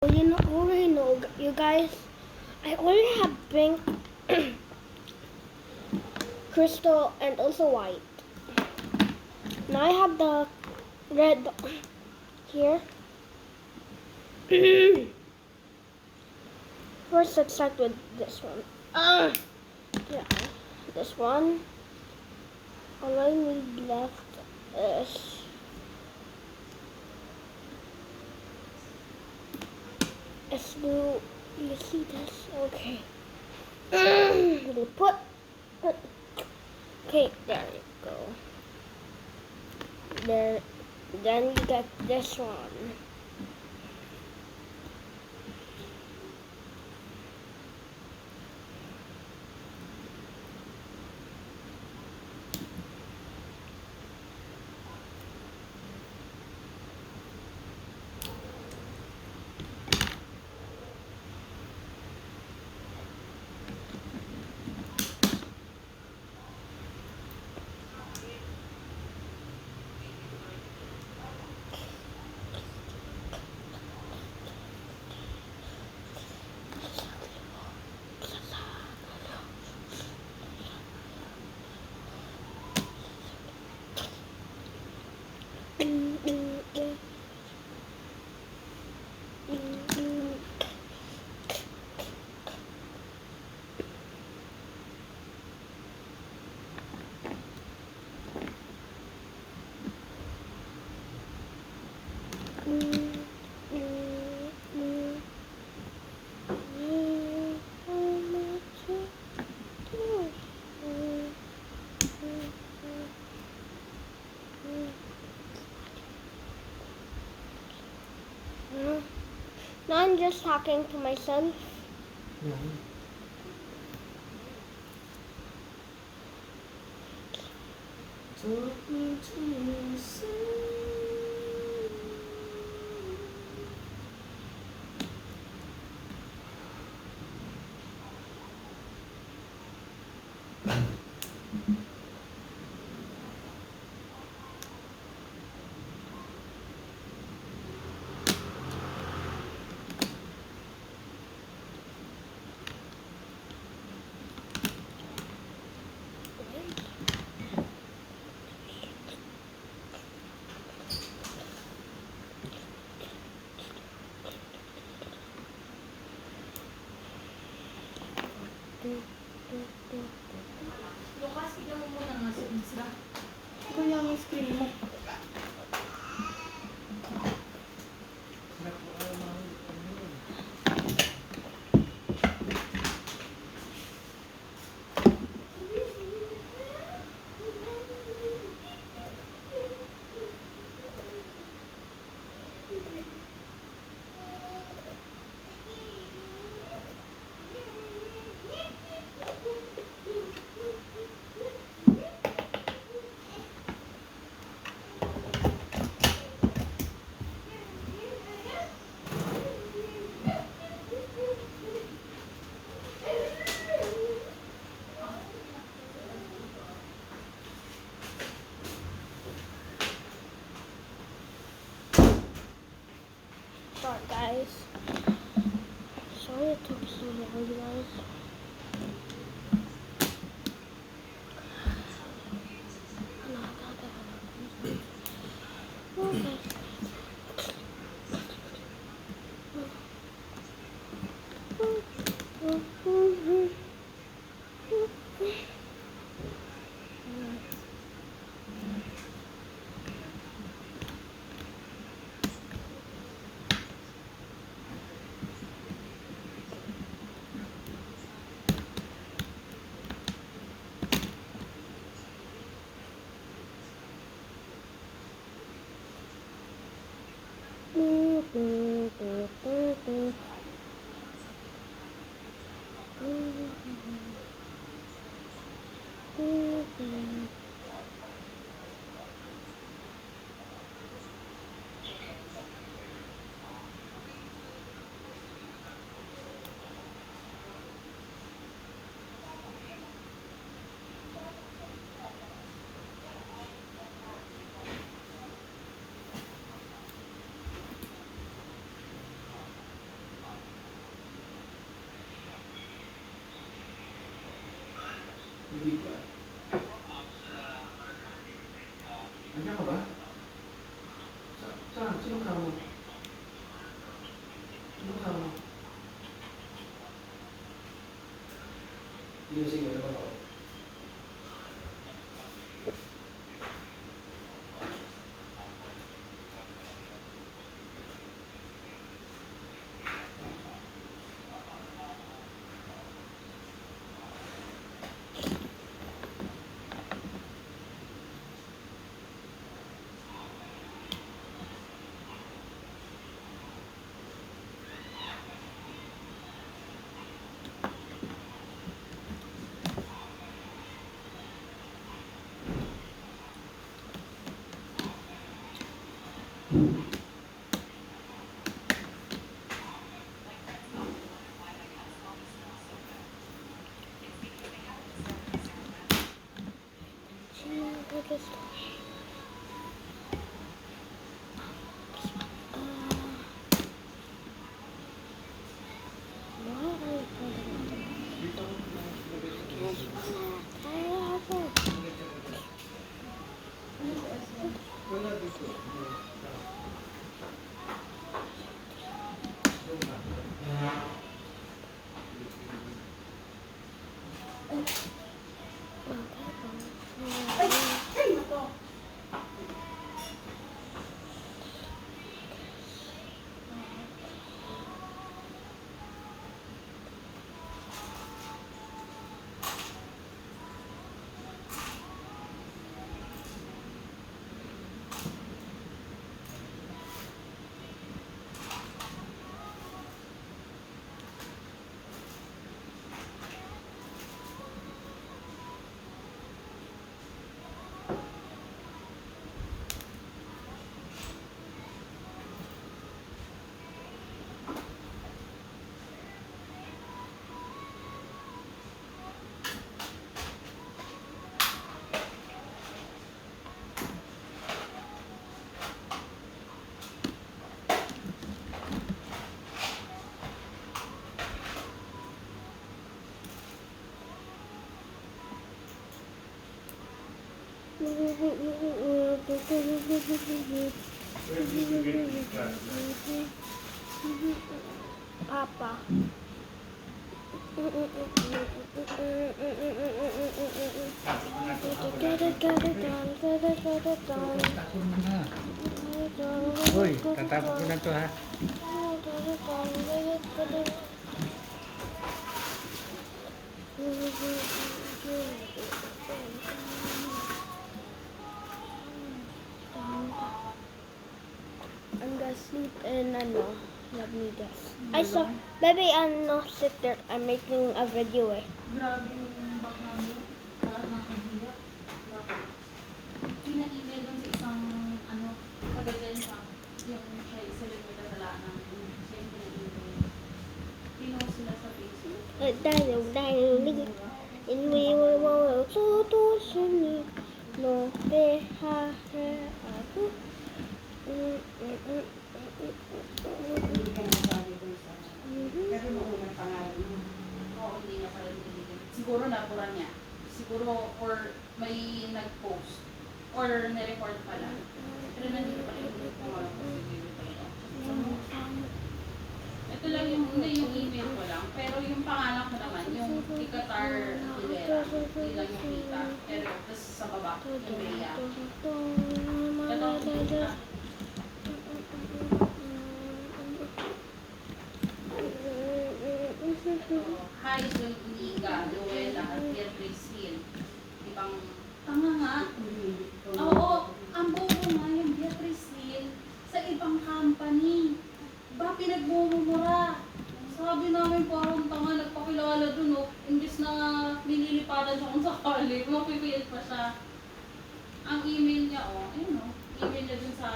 Well, you know, already know, you guys. I already have pink, crystal, and also white. Now I have the red here. First, let's start with this one. Yeah, this one. All I need left is blue. You see this? Okay. We put. Okay, there you go. There. Then you get this one. Now I'm just talking to myself. Talking to myself. Lucas, bigyan mo muna nga sa Ito yung screen mo. Sorry, guys. Sorry it took so long, guys. Okay. Music mo naman ako. Papa. Uy, tatapos ko na to ha. I'm gonna sleep in let me guess. I saw, baby, sit there. I'm making a video eh. Grabe yung bag namin. Lahat nakahiya. Bakit? Pina-email dun sa isang, kagagan sa, yung siya, sila yung nagdadalaan namin. Siya yung pina-email. Pinost sila sa Facebook. No dejaré ako. Hindi ka nasabi doon sa... Pero noong unang pangalan mo. Oo, hindi na pala nililigan. Siguro napura niya. Siguro, or may nag-post. Or na-report pala. Pero nandito pala yung pangalan ko. Ito lang hindi yung email ko lang. Pero yung pangalan ko naman, yung Ikatar Aguilera. Hindi lang yung kita. Pero, tapos sa baba, yung Bea. Ito ang kita. Hi, Liga, Luella, at Beatrice Hill. Ibang, tama nga. Oo, ang bobo nga yung Beatrice Hill sa ibang company. Ba, pinagmumura. Sabi namin parang tanga, nagpakilala dun, oh. Imbis na nililipatan siya kung sakali, mapipiyat pa siya. Ang email niya, ayun, email niya dun sa,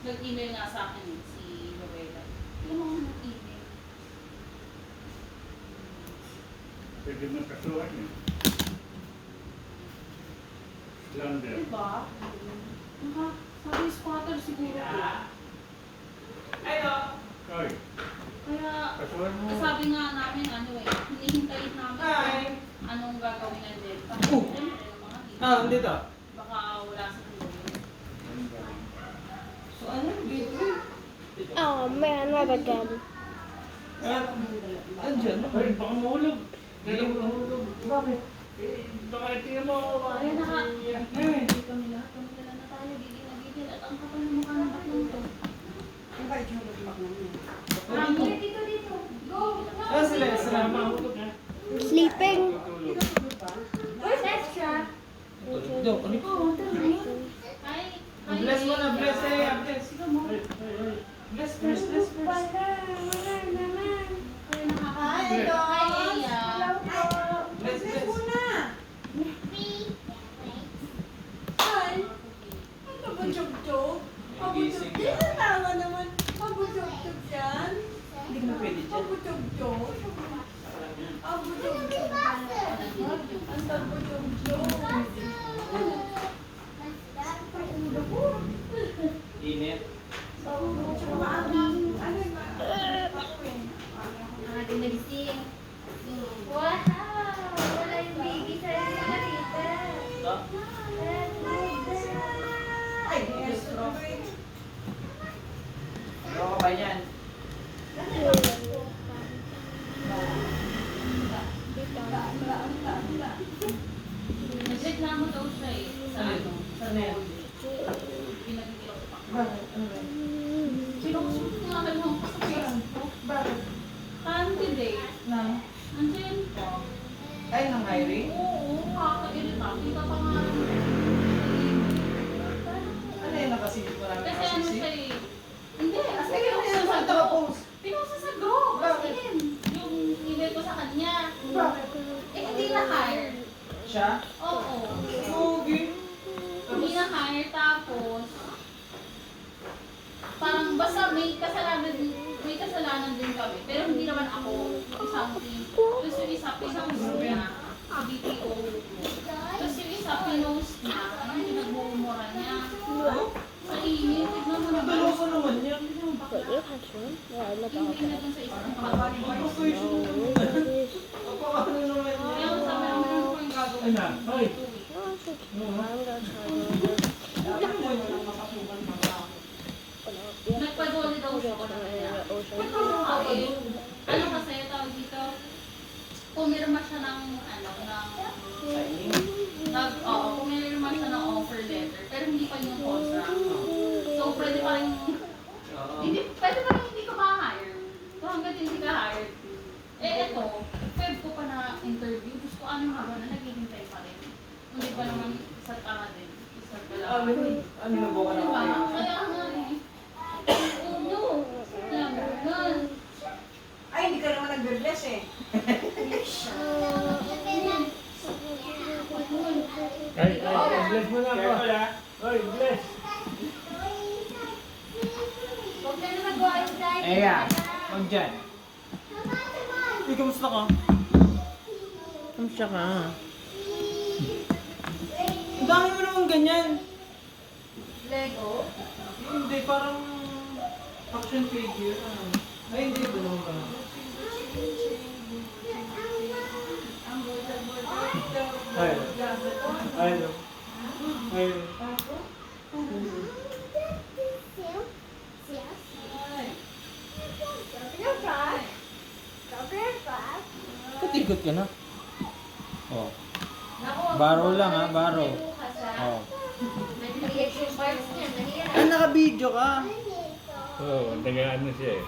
nag-email nga sa akin, si Luella. Tingnan mo ang email. Pwede mo kasuhan eh. Slander. Diba? Sabi squatter siguro. Ay! Kaya, Kasuhan mo. sabi nga namin, hinihintayin namin kung anong gagawin ng Delta. Siyempre, yung mga dito. Andito. Baka wala sa tuloy. So ano yung gateway? Oh man, what again? Andyan. Ay, baka mahulog. Bakit? Baka tingnan mo. Ay, naka. Hindi kami lahat. Kami na tayo. Gigil na gigil. At ang kapal ng mukha ng baklong to. Ang bait yung lumak na yun. Mami, dito, dito. Go. Ah, sila. Mahulog na. Sleeping. Tutulog. Where's extra? Ay. Bless mo na, bless eh. Bless. Sige mo. Ay, ay, ay. Bless first, bless first. Ay, nakakaya. Ay, Iya. Bless, bless. Gising ka. Hindi ka na pwede dyan. Init. Ating nagising. Wow! Wala yung bigay sa Marita. Ay, yes. Ano ka ba yan? Nagreklamo daw siya eh. Sa ano? Sa Ano? pinagkikita ko pa. Bakit? Ano ba? Sinusunod ko nga kayo sa Facebook. Bakit? Candidate. Na? Nandiyan po. Ay, nang hiring? Oo, kakairit ako. Kita pa nga. Ano yung nakasilip mo namin Kasi ano nakasisi? siya eh. Hindi, as in, Sige, ano pinost yan? sa Saan group. post? Pinost sa group. As Bakit? in, yung email ko sa kanya. Bakit? Eh, hindi na-hire. Siya? Oo. Pogi. Hindi na-hire, tapos parang basta may kasalanan din kami. Pero hindi naman ako something. Tapos yung isa pinost niya sa BPO. Tapos yung isa pinost niya, ano yung pinagmumura niya. Sa email, tignan mo naman. Dalosa naman yan. Wait, you have one? Yeah, I'm Yung about email dun sa isang Ano ko yung Napakano naman Kaya yan. sabi namin ko yung gagawin. Ay na, ay. No, it's okay. I'm gonna try Nagpadoli daw siya ko na kaya. Ano kasi tawag dito? Pumirma siya ng pumirma siya ng offer letter, pero hindi pa yung contract. So, pwede pa rin, pwede pa rin hindi ka ma-hire. So, hanggang hindi ka hired. Eh, eto, Feb ko pa na interview. Gusto ko ano nga ba na naghihintay pa rin. Hindi pa naman isa tanga din. Isa pa lang. Ano na buka na Diba? kayo? Kaya nga eh. Uno. Alam mo, gan. Ay, hindi ka naman nagbe-bless eh. Ay, ay, bless mo na ako. Ay, bless. Huwag ka na mag-go outside. Huwag dyan. Uy, kamusta ka? Kamusta ka? Ang dami mo naman ganyan. Lego. Hindi, parang action figure. Ay, hindi ba naman ba? Ay. Ay. Ay. Katikot ka na. Oh. Baro lang ha, baro. Oh. Nag-reaction parts niya. Ay, naka-video ka. Oo, tagaan na siya eh.